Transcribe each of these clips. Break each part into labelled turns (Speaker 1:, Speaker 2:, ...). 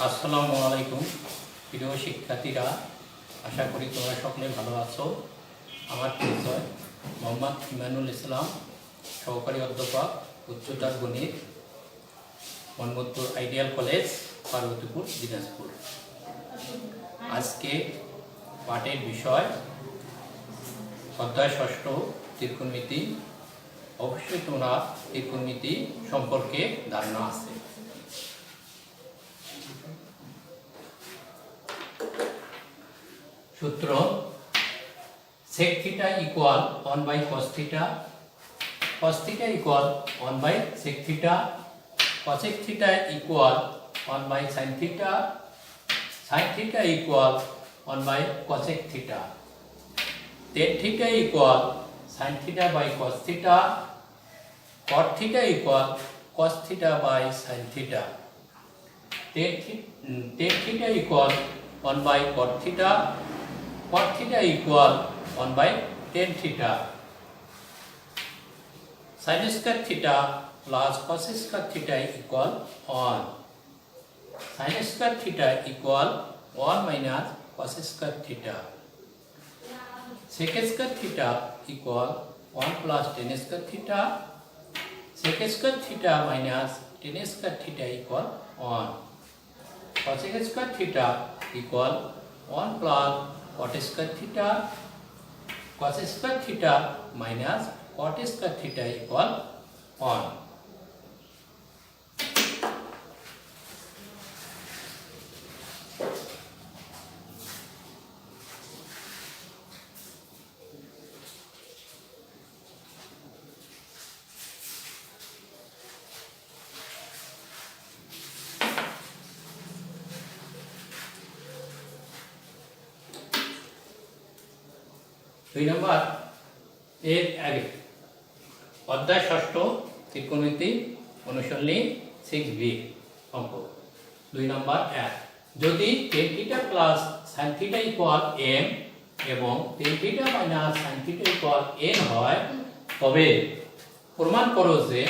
Speaker 1: আসসালামু আলাইকুম প্রিয় শিক্ষার্থীরা, আশা করি তোমরা সকলে ভালো আছো। আমার পরিচয় মোহাম্মদ ইমানুল ইসলাম, সহকারী অধ্যাপক, উচ্চতর গণিত, মোহাম্মদপুর আইডিয়াল কলেজ, পার্বতীপুর, দিনাজপুর। আজকে পাঠের বিষয় অধ্যায় ৬ ত্রিকোণমিতি। অবশ্যই তোমরা ত্রিকোণমিতি সম্পর্কে ধারণা আছে। সূত্র sec theta equal 1 by cos theta, cos theta equal 1 by sec theta, cosec theta equal 1 by sin theta, sin theta equal 1 by cosec theta, tan theta equal sin theta by cos theta, cot theta equal cos theta by sin theta, tan theta equal 1 by cot theta, cot theta equal 1 by tan theta, sin square theta plus cos square theta equal 1, sin square theta equal 1 minus cos square theta, sec square theta equal 1 plus tan square theta, sec square theta minus tan square theta equal 1, cosec square theta equal 1 plus cot square theta, cos square theta minus cot square theta equal 1. দুই নম্বর এর আগে অধ্যায় ৬ ত্রিকোণমিতি অনুশীলনী 6b অঙ্ক 2 নম্বর 1। যদি tan θ plus sin θ equal m এবং tan θ minus sin θ equal n হয়, তবে প্রমাণ করো যে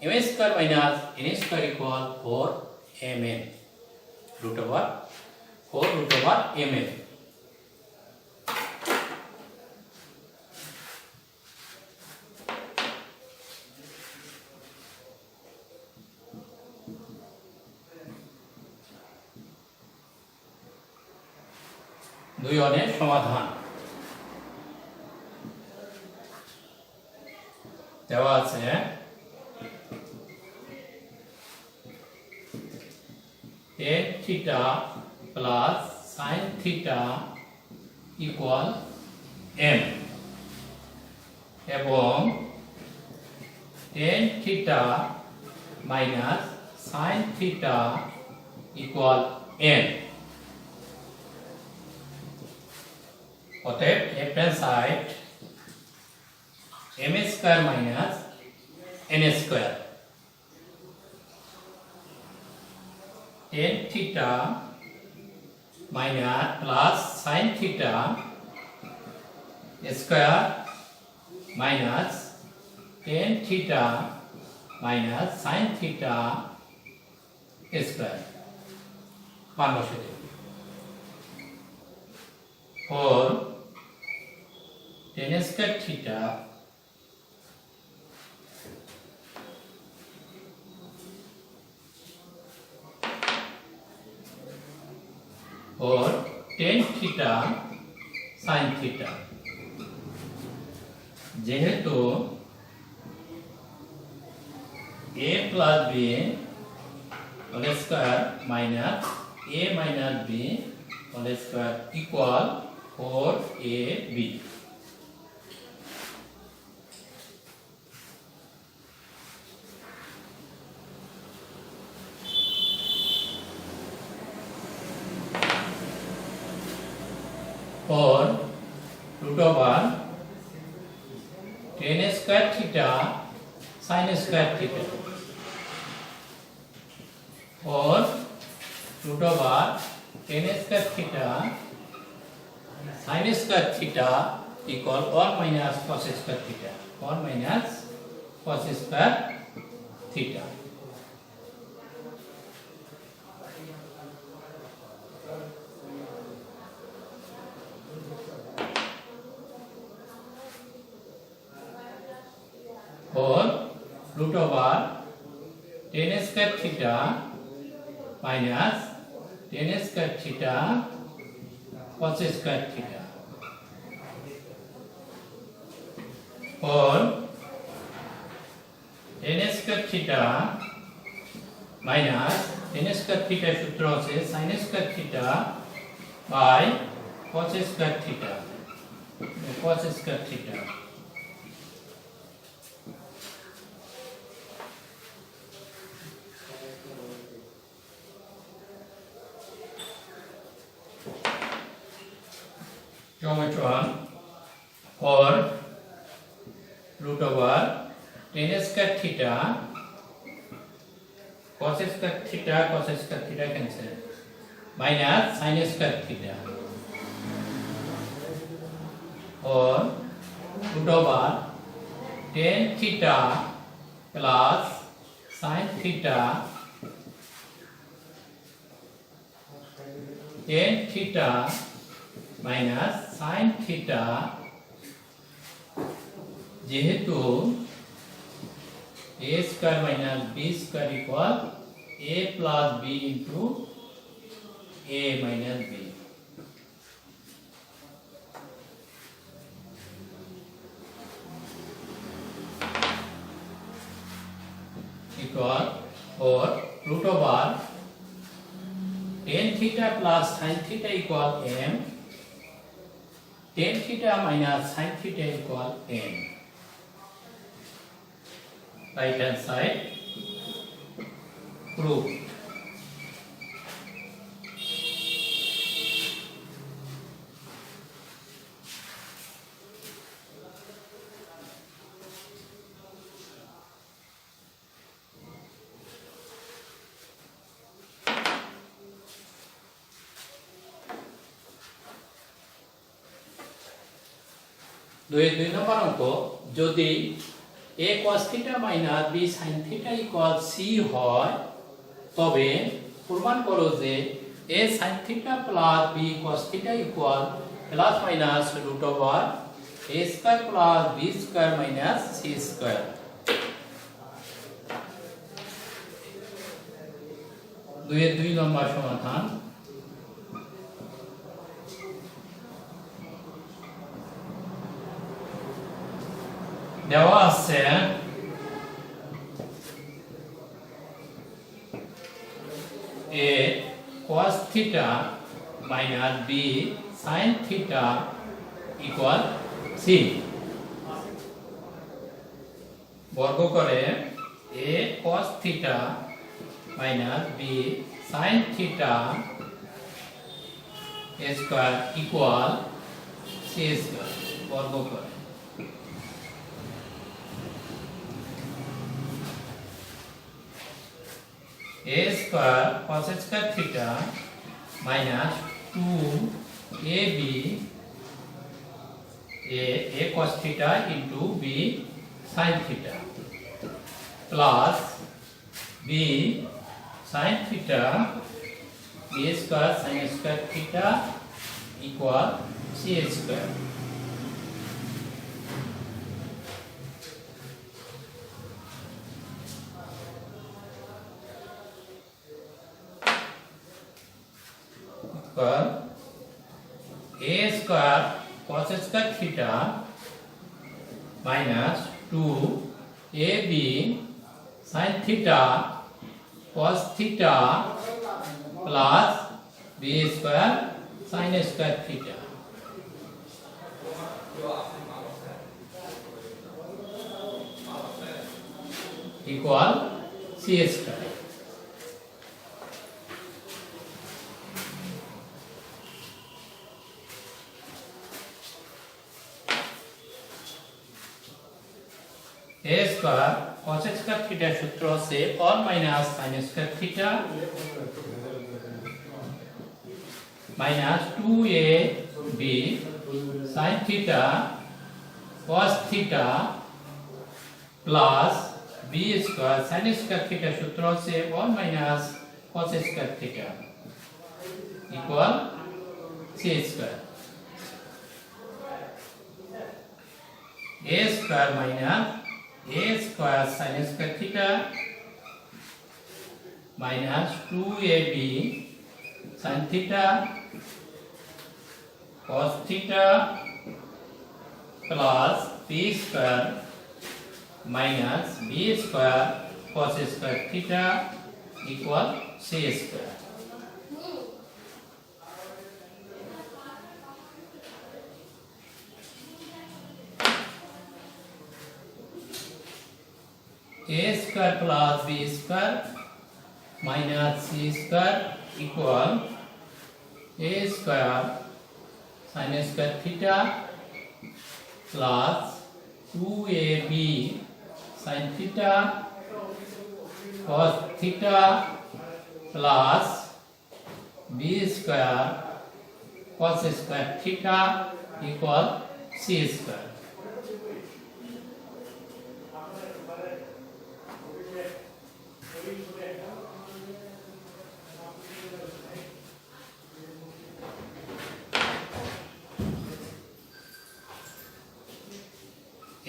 Speaker 1: m square minus n square equal 4mn √4√mn। দুই অনের সমাধান দেওয়া আছে। tan theta plus sin theta equal m এবং tan theta minus sin theta equal n। অতএব left hand side m square minus n square, tan theta minus plus sin theta square minus tan theta minus sin theta square মান বসে দেব। 4 tan square theta or tan theta sin theta, যেহেতু a plus b whole square minus a minus b whole square equal 4ab, or √tan square theta sin square theta, or √tan square theta sin square theta equal 1 minus cos square theta, 1 minus cos square theta। root over tan square theta minus tan square theta cos square theta, or tan square theta minus tan square theta सूत्र से sin square theta by cos square theta, cos square theta. Geometry 1 or root over tan square theta cos square theta cancel minus sin square theta, or root over tan theta plus sin theta, tan theta minus sin theta, जेहेतु a square minus b square equal a plus b into a minus b. Equal or root over tan theta plus sin theta equal m, tan theta minus sin theta equal m. Right hand side proof. দুই নম্বর অঙ্ক, যদি a cos theta minus b sin theta equal c হয় তবে প্রমাণ করো যে a sin theta plus b cos theta equal plus minus root over a square plus b square minus c square. দুই নম্বর সমাধান। দেওয়া আছে a cos theta minus b sin theta equal c, বর্গ করে a cos theta minus b sin theta square equal c square, বর্গ করে a square cos square theta minus 2ab a cos theta into b sin theta plus b sin theta b square sin square theta equal c square. A square cos square theta minus 2ab sin theta cos theta plus b square sin square theta equal c square. a square cos square theta सूत्र से 1 minus sin square theta minus 2ab sin theta cos theta plus b square sin square theta सूत्र से 1 minus cos square theta equal c square. a square minus a square sin square theta minus 2ab sin theta cos theta plus b square minus b square cos square theta equal c square. A square plus b square minus c square equal a square sin square theta plus 2ab sin theta cos theta plus b square cos square theta equal c square.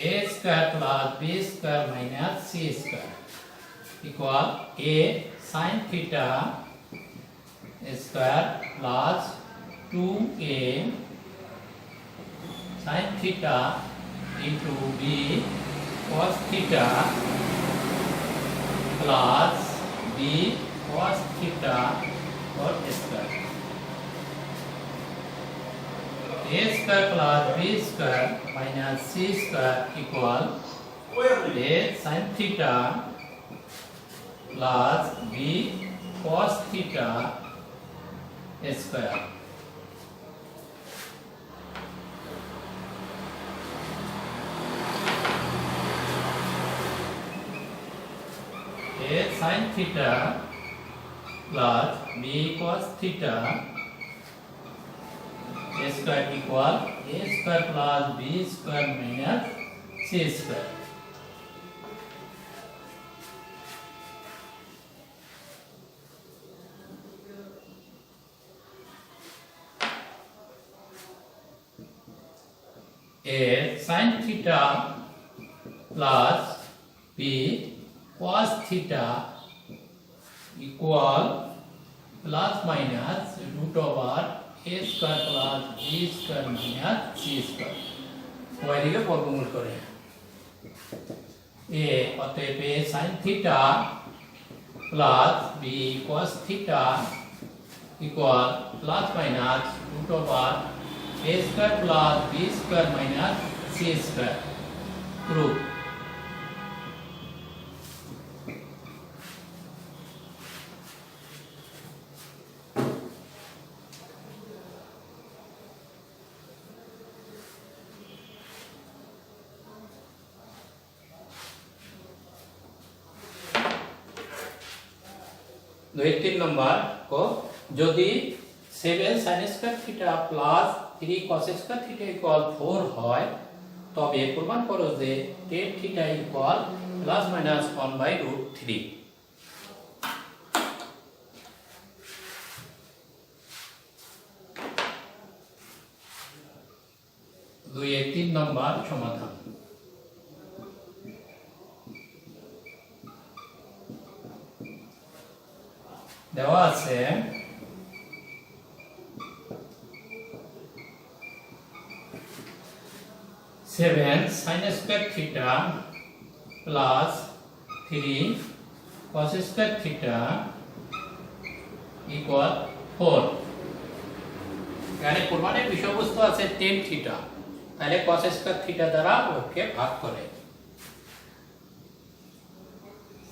Speaker 1: A square plus b square minus c square equal a sin theta square plus 2a sin theta into b cos theta plus b cos theta whole square. A square plus b square minus c square equal a sin theta plus b cos theta square. A sin theta plus b cos theta square equal a square plus b square minus c square. A sin theta plus b cos theta equal plus minus root over a square plus b square minus c square. উভয় দিকে বর্গমূল করে a অতএব a sin theta plus b cos theta equal plus minus root over a square plus b square minus c square. Proof. দুই তিন নম্বর को যদি 7 sin square theta plus 3 cos square theta equal 4 হয় তবে প্রমাণ করো যে tan theta equal plus minus 1/√3। 2-3 নম্বর সমাধান। দেওয়া আছে 7 sin square theta plus 3 cos square theta equal 4। এখানে প্রমাণের বিষয়বস্তু আছে tan theta, তাহলে cos square theta দ্বারা ওকে ভাগ করে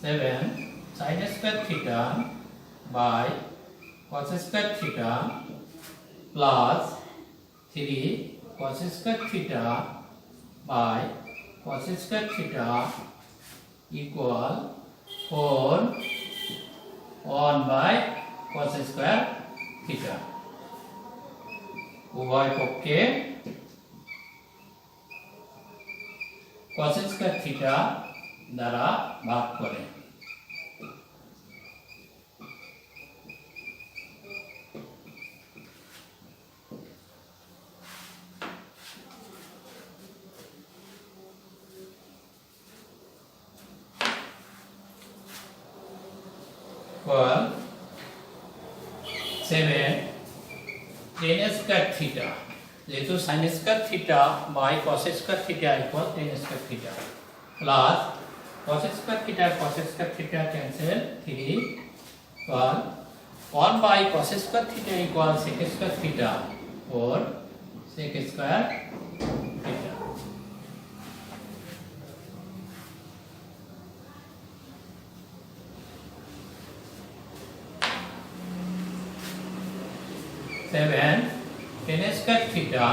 Speaker 1: 7 sin square theta by cos square theta plus 3 cos square theta by cos square theta equal 4 1 by cos square theta। উভয় পক্ষে cos square theta দ্বারা ভাগ করে। equal 7 tan square theta যেহেতু sin square theta by cos square theta equal tan square theta plus cos square theta cancel 3 equal 1 by cos square theta equal sec square theta or sec square theta. Seven tan square theta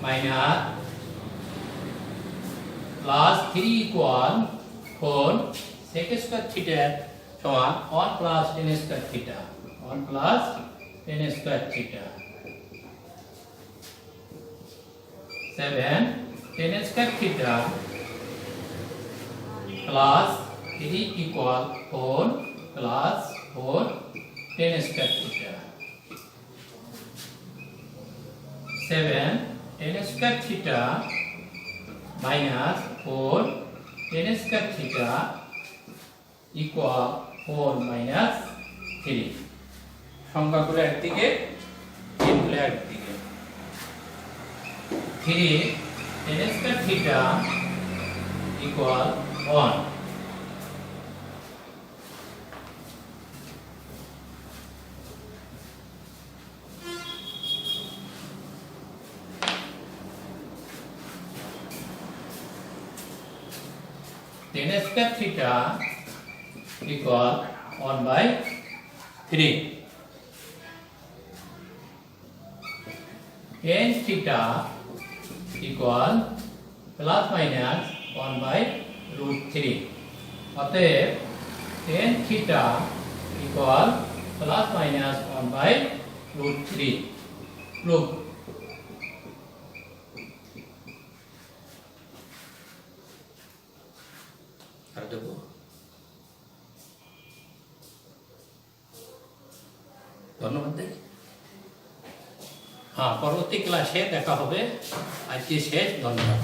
Speaker 1: minus plus 3 equal 4 sec square theta সমান 1 plus tan square theta 1 plus tan square theta 7 tan square theta plus 3 equal 4 plus 4 tan square theta 7 tan square theta minus 4 tan square theta equal 4 minus 3 সংখ্যাগুলো একদিকে এগুলো একদিকে 3 tan square theta equal 1 tan square theta equal 1 by 3 tan theta equal plus minus 1 by root 3 অতএব tan theta equal plus minus 1 by root 3 look আর দেব ধন্যবাদ দেই হ্যাঁ পরবর্তী ক্লাসে দেখা হবে আজকে শেষ ধন্যবাদ